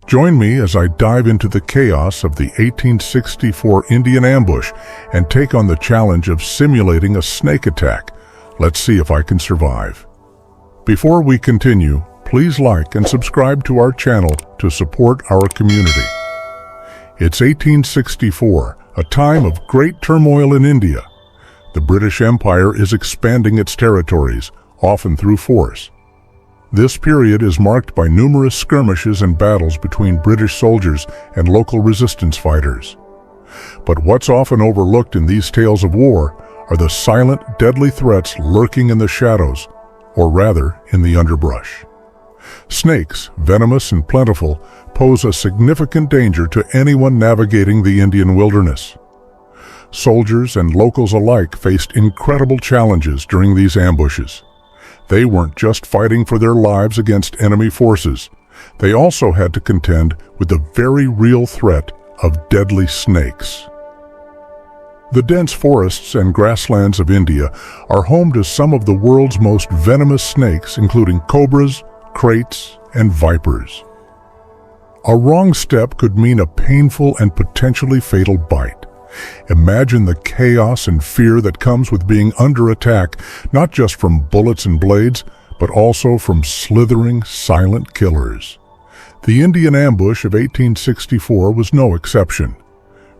Join me as I dive into the chaos of the 1864 Indian ambush and take on the challenge of simulating a snake attack. Let's see if I can survive. Before we continue, please like and subscribe to our channel to support our community. It's 1864, a time of great turmoil in India. The British Empire is expanding its territories, often through force. This period is marked by numerous skirmishes and battles between British soldiers and local resistance fighters. But what's often overlooked in these tales of war are the silent, deadly threats lurking in the shadows, or rather, in the underbrush. Snakes, venomous and plentiful, pose a significant danger to anyone navigating the Indian wilderness. Soldiers and locals alike faced incredible challenges during these ambushes. They weren't just fighting for their lives against enemy forces. They also had to contend with the very real threat of deadly snakes. The dense forests and grasslands of India are home to some of the world's most venomous snakes, including cobras, kraits, and vipers. A wrong step could mean a painful and potentially fatal bite. Imagine the chaos and fear that comes with being under attack, not just from bullets and blades, but also from slithering, silent killers. The Indian ambush of 1864 was no exception.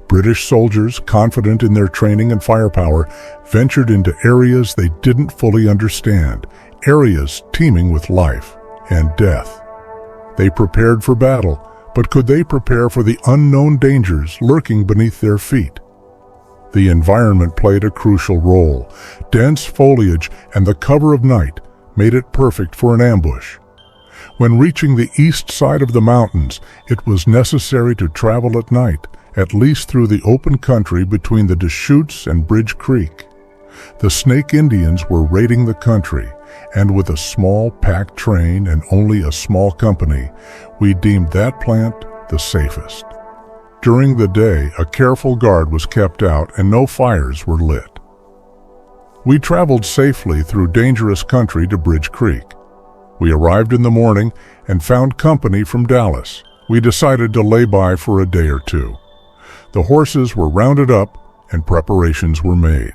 British soldiers, confident in their training and firepower, ventured into areas they didn't fully understand, areas teeming with life and death. They prepared for battle, but could they prepare for the unknown dangers lurking beneath their feet? The environment played a crucial role. Dense foliage and the cover of night made it perfect for an ambush. When reaching the east side of the mountains, it was necessary to travel at night, at least through the open country between the Deschutes and Bridge Creek. The Snake Indians were raiding the country, and with a small packed train and only a small company, we deemed that plant the safest. During the day, a careful guard was kept out and no fires were lit. We traveled safely through dangerous country to Bridge Creek. We arrived in the morning and found company from Dallas. We decided to lay by for a day or two. The horses were rounded up and preparations were made.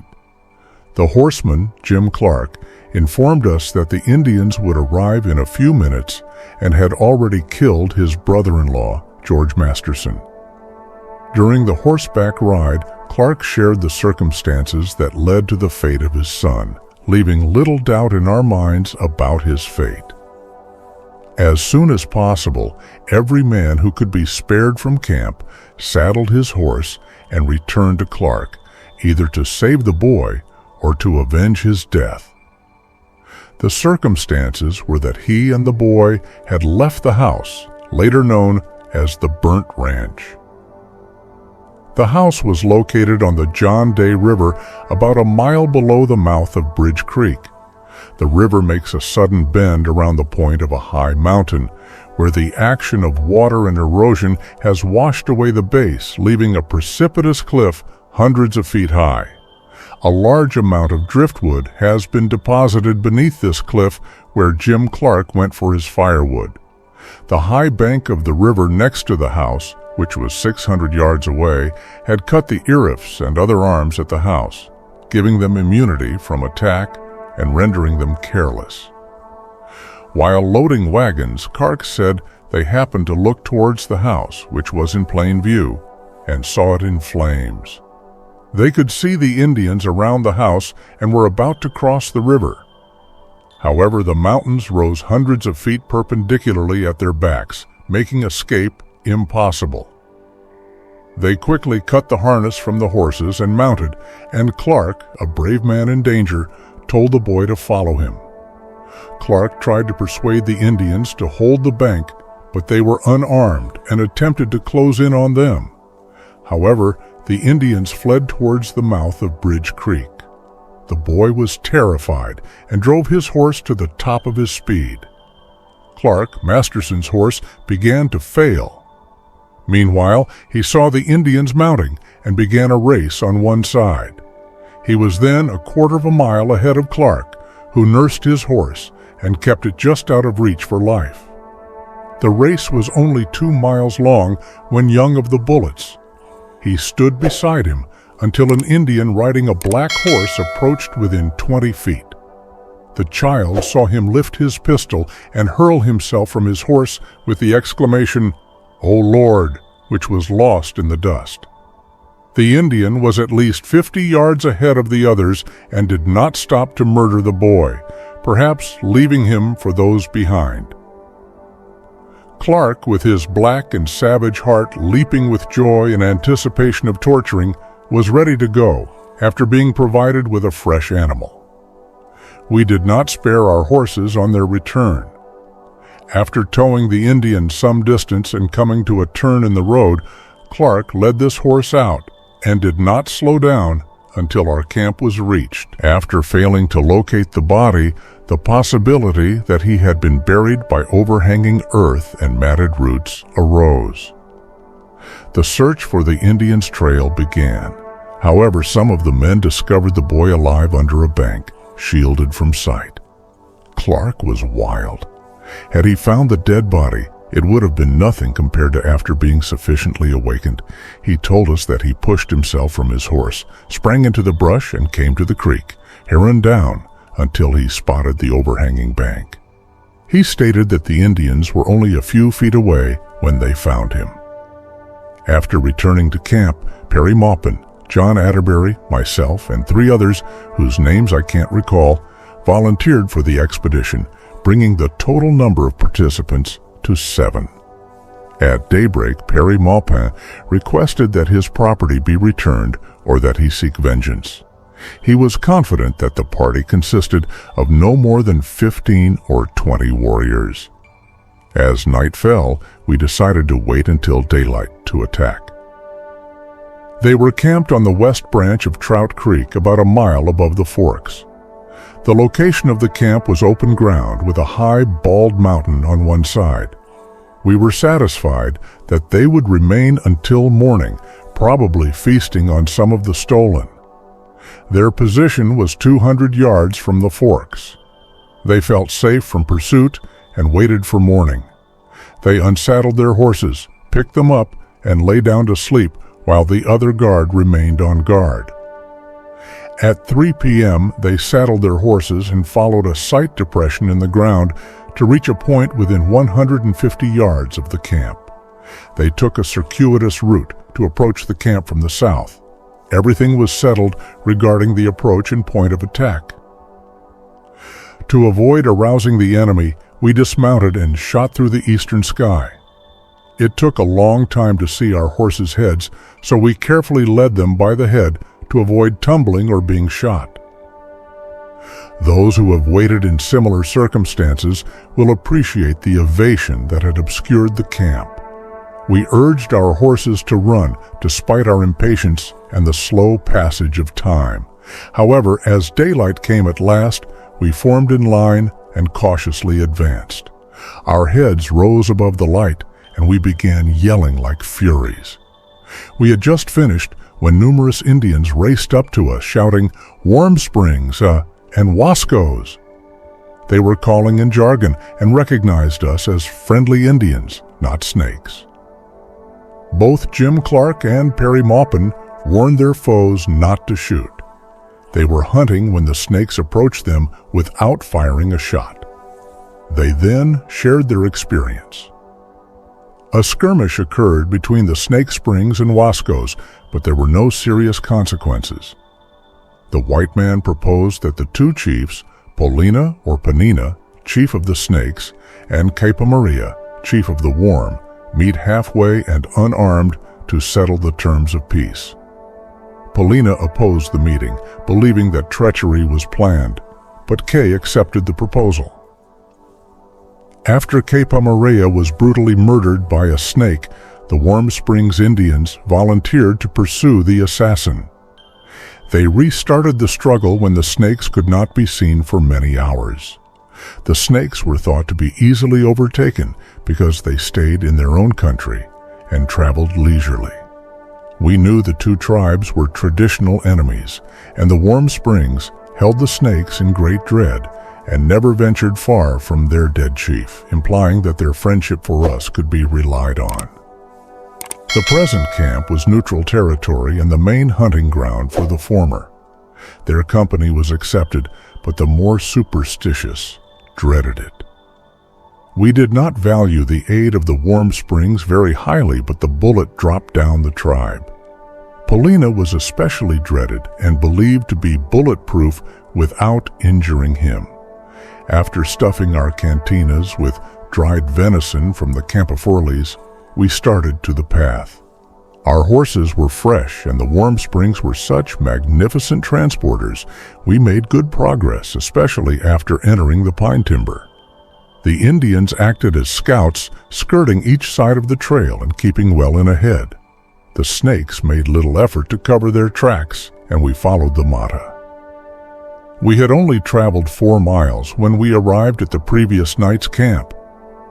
The horseman, Jim Clark, informed us that the Indians would arrive in a few minutes and had already killed his brother-in-law, George Masterson. During the horseback ride, Clark shared the circumstances that led to the fate of his son, leaving little doubt in our minds about his fate. As soon as possible, every man who could be spared from camp saddled his horse and returned to Clark, either to save the boy or to avenge his death. The circumstances were that he and the boy had left the house, later known as the Burnt Ranch. The house was located on the John Day River about a mile below the mouth of Bridge Creek. The river makes a sudden bend around the point of a high mountain, where the action of water and erosion has washed away the base, leaving a precipitous cliff hundreds of feet high. A large amount of driftwood has been deposited beneath this cliff where Jim Clark went for his firewood. The high bank of the river next to the house, which was 600 yards away, had cut the earifs and other arms at the house, giving them immunity from attack and rendering them careless. While loading wagons, Clark said they happened to look towards the house, which was in plain view, and saw it in flames. They could see the Indians around the house and were about to cross the river. However, the mountains rose hundreds of feet perpendicularly at their backs, making escape impossible. They quickly cut the harness from the horses and mounted, and Clark, a brave man in danger, told the boy to follow him. Clark tried to persuade the Indians to hold the bank, but they were unarmed and attempted to close in on them. However, the Indians fled towards the mouth of Bridge Creek. The boy was terrified and drove his horse to the top of his speed. Clark, Masterson's horse, began to fail. Meanwhile, he saw the Indians mounting and began a race on one side. He was then a quarter of a mile ahead of Clark, who nursed his horse and kept it just out of reach for life. The race was only 2 miles long when young of the bullets. He stood beside him until an Indian riding a black horse approached within 20 feet. The child saw him lift his pistol and hurl himself from his horse with the exclamation, "O Lord," which was lost in the dust. The Indian was at least 50 yards ahead of the others and did not stop to murder the boy, perhaps leaving him for those behind. Clark, with his black and savage heart leaping with joy in anticipation of torturing, was ready to go after being provided with a fresh animal. We did not spare our horses on their return. After towing the Indian some distance and coming to a turn in the road, Clark led this horse out and did not slow down until our camp was reached. After failing to locate the body, the possibility that he had been buried by overhanging earth and matted roots arose. The search for the Indian's trail began. However, some of the men discovered the boy alive under a bank, shielded from sight. Clark was wild. Had he found the dead body, it would have been nothing compared to after being sufficiently awakened. He told us that he pushed himself from his horse, sprang into the brush, and came to the creek, heron down, until he spotted the overhanging bank. He stated that the Indians were only a few feet away when they found him. After returning to camp, Perry Maupin, John Atterbury, myself, and 3 others, whose names I can't recall, volunteered for the expedition, bringing the total number of participants to 7. At daybreak, Perry Maupin requested that his property be returned or that he seek vengeance. He was confident that the party consisted of no more than 15 or 20 warriors. As night fell, we decided to wait until daylight to attack. They were camped on the west branch of Trout Creek, about a mile above the forks. The location of the camp was open ground with a high, bald mountain on one side. We were satisfied that they would remain until morning, probably feasting on some of the stolen. Their position was 200 yards from the forks. They felt safe from pursuit and waited for morning. They unsaddled their horses, picked them up, and lay down to sleep while the other guard remained on guard. At 3 p.m., they saddled their horses and followed a slight depression in the ground to reach a point within 150 yards of the camp. They took a circuitous route to approach the camp from the south. Everything was settled regarding the approach and point of attack. To avoid arousing the enemy, we dismounted and shot through the eastern sky. It took a long time to see our horses' heads, so we carefully led them by the head to avoid tumbling or being shot. Those who have waited in similar circumstances will appreciate the ovation that had obscured the camp. We urged our horses to run despite our impatience and the slow passage of time. However, as daylight came at last, we formed in line and cautiously advanced. Our heads rose above the light, and we began yelling like furies. We had just finished when numerous Indians raced up to us, shouting, "Warm Springs, and Wascos." They were calling in jargon and recognized us as friendly Indians, not snakes. Both Jim Clark and Perry Maupin warned their foes not to shoot. They were hunting when the snakes approached them without firing a shot. They then shared their experience. A skirmish occurred between the Snake Springs and Wascos, but there were no serious consequences. The white man proposed that the 2 chiefs, Polina or Panina, chief of the Snakes, and Capa Maria, chief of the Warm, meet halfway and unarmed to settle the terms of peace. Polina opposed the meeting, believing that treachery was planned, but Kay accepted the proposal. After Capa Maria was brutally murdered by a snake, the Warm Springs Indians volunteered to pursue the assassin. They restarted the struggle when the snakes could not be seen for many hours. The snakes were thought to be easily overtaken because they stayed in their own country and traveled leisurely. We knew the 2 tribes were traditional enemies, and the Warm Springs held the snakes in great dread and never ventured far from their dead chief, implying that their friendship for us could be relied on. The present camp was neutral territory and the main hunting ground for the former. Their company was accepted, but the more superstitious dreaded it. We did not value the aid of the warm springs very highly, but the bullet dropped down the tribe. Polina was especially dreaded and believed to be bulletproof without injuring him. After stuffing our cantinas with dried venison from the campiforles, we started to the path. Our horses were fresh and the warm springs were such magnificent transporters, we made good progress, especially after entering the pine timber. The Indians acted as scouts, skirting each side of the trail and keeping well in ahead. The snakes made little effort to cover their tracks, and we followed the mata. We had only traveled 4 miles when we arrived at the previous night's camp.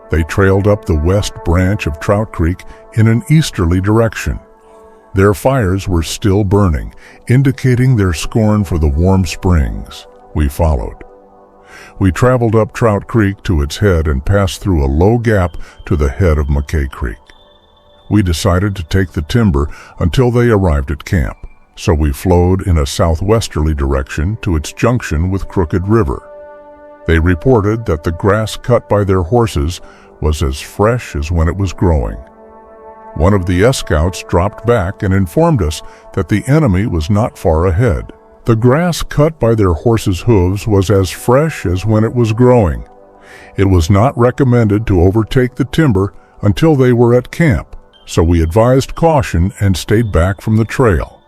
They trailed up the west branch of Trout Creek in an easterly direction. Their fires were still burning, indicating their scorn for the warm springs. We followed. We traveled up Trout Creek to its head and passed through a low gap to the head of McKay Creek. We decided to take the timber until they arrived at camp, so we flowed in a southwesterly direction to its junction with Crooked River. They reported that the grass cut by their horses was as fresh as when it was growing. One of the scouts dropped back and informed us that the enemy was not far ahead. The grass cut by their horses' hooves was as fresh as when it was growing. It was not recommended to overtake the timber until they were at camp, so we advised caution and stayed back from the trail.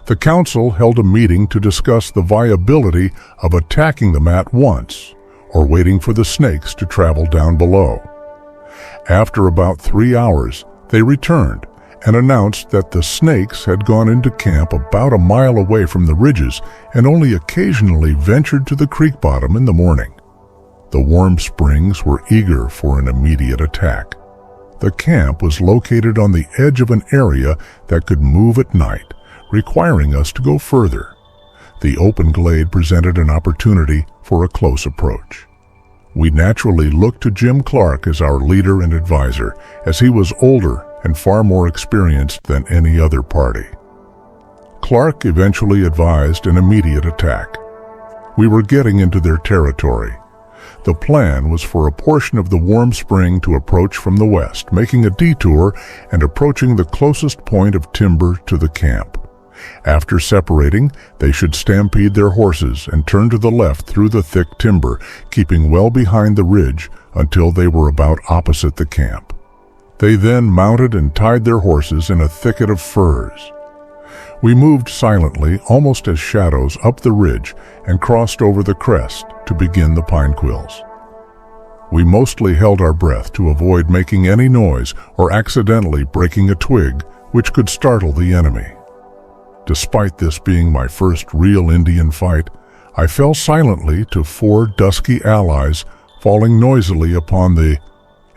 The council held a meeting to discuss the viability of attacking them at once, or waiting for the snakes to travel down below. After about 3 hours, they returned and announced that the snakes had gone into camp about a mile away from the ridges and only occasionally ventured to the creek bottom in the morning. The warm springs were eager for an immediate attack. The camp was located on the edge of an area that could move at night, requiring us to go further. The open glade presented an opportunity for a close approach. We naturally looked to Jim Clark as our leader and advisor, as he was older and far more experienced than any other party. Clark eventually advised an immediate attack. We were getting into their territory. The plan was for a portion of the warm spring to approach from the west, making a detour and approaching the closest point of timber to the camp. After separating, they should stampede their horses and turn to the left through the thick timber, keeping well behind the ridge until they were about opposite the camp. They then mounted and tied their horses in a thicket of firs. We moved silently, almost as shadows, up the ridge and crossed over the crest to begin the pine quills. We mostly held our breath to avoid making any noise or accidentally breaking a twig, which could startle the enemy. Despite this being my first real Indian fight, I fell silently to 4 dusky allies falling noisily upon the,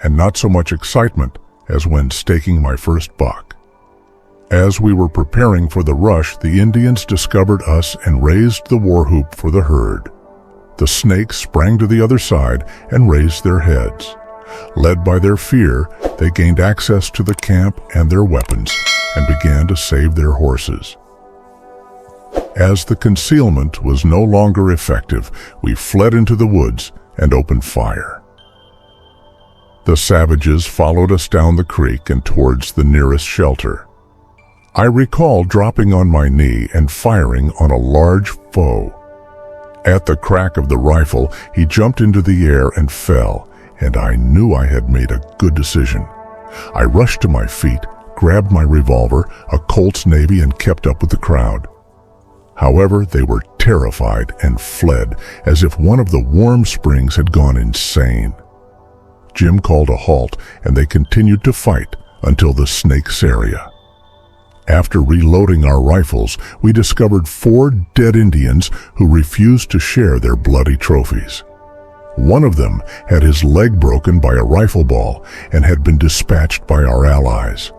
and not so much excitement as when staking my first buck. As we were preparing for the rush, the Indians discovered us and raised the war whoop for the herd. The snakes sprang to the other side and raised their heads. Led by their fear, they gained access to the camp and their weapons and began to save their horses. As the concealment was no longer effective, we fled into the woods and opened fire. The savages followed us down the creek and towards the nearest shelter. I recall dropping on my knee and firing on a large foe. At the crack of the rifle, he jumped into the air and fell, and I knew I had made a good decision. I rushed to my feet, grabbed my revolver, a Colt's Navy, and kept up with the crowd. However, they were terrified and fled as if one of the warm springs had gone insane. Jim called a halt, and they continued to fight until the snakes area. After reloading our rifles, we discovered 4 dead Indians who refused to share their bloody trophies. One of them had his leg broken by a rifle ball and had been dispatched by our allies.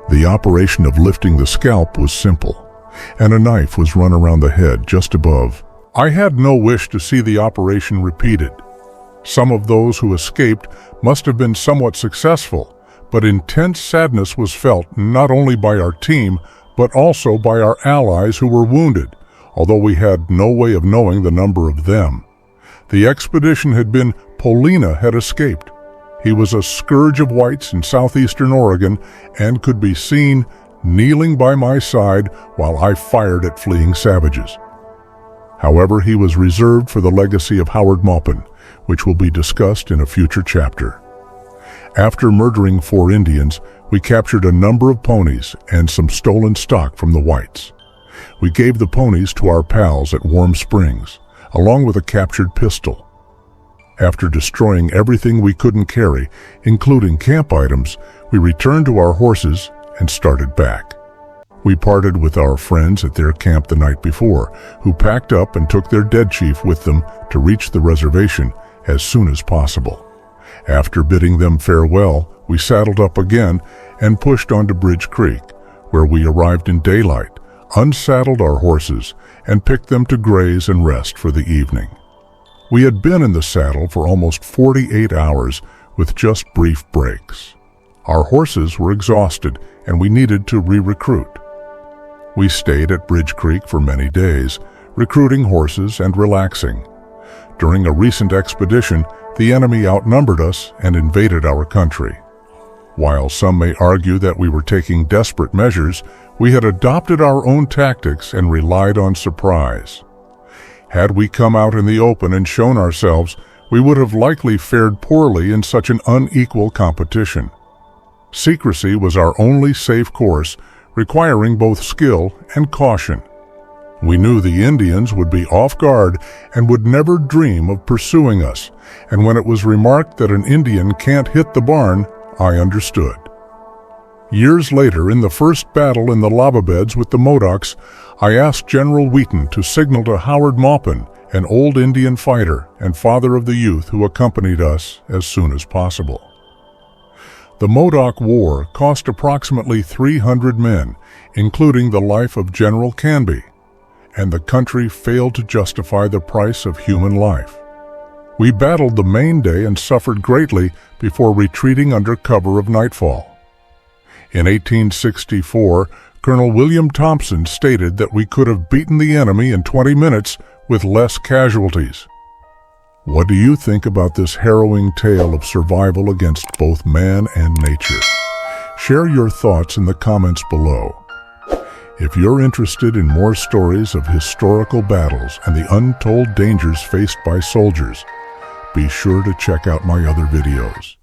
The operation of lifting the scalp was simple, and a knife was run around the head just above I had no wish to see the operation repeated. Some of those who escaped must have been somewhat successful, but intense sadness was felt not only by our team, but also by our allies who were wounded, although we had no way of knowing the number of them. The expedition had been Polina had escaped. He was a scourge of whites in southeastern Oregon and could be seen kneeling by my side while I fired at fleeing savages. However, he was reserved for the legacy of Howard Maupin, which will be discussed in a future chapter. After murdering 4 Indians, we captured a number of ponies and some stolen stock from the whites. We gave the ponies to our pals at Warm Springs, along with a captured pistol. After destroying everything we couldn't carry, including camp items, we returned to our horses and started back. We parted with our friends at their camp the night before, who packed up and took their dead chief with them to reach the reservation as soon as possible. After bidding them farewell, we saddled up again and pushed on to Bridge Creek, where we arrived in daylight, unsaddled our horses, and picked them to graze and rest for the evening. We had been in the saddle for almost 48 hours with just brief breaks. Our horses were exhausted and we needed to re-recruit. We stayed at Bridge Creek for many days, recruiting horses and relaxing. During a recent expedition, the enemy outnumbered us and invaded our country. While some may argue that we were taking desperate measures, we had adopted our own tactics and relied on surprise. Had we come out in the open and shown ourselves, we would have likely fared poorly in such an unequal competition. Secrecy was our only safe course, requiring both skill and caution. We knew the Indians would be off guard and would never dream of pursuing us, and when it was remarked that an Indian can't hit the barn, I understood. Years later, in the first battle in the lava beds with the Modocs, I asked General Wheaton to signal to Howard Maupin, an old Indian fighter and father of the youth who accompanied us, as soon as possible. The Modoc War cost approximately 300 men, including the life of General Canby, and the country failed to justify the price of human life. We battled the main day and suffered greatly before retreating under cover of nightfall. In 1864, Colonel William Thompson stated that we could have beaten the enemy in 20 minutes with less casualties. What do you think about this harrowing tale of survival against both man and nature? Share your thoughts in the comments below. If you're interested in more stories of historical battles and the untold dangers faced by soldiers, be sure to check out my other videos.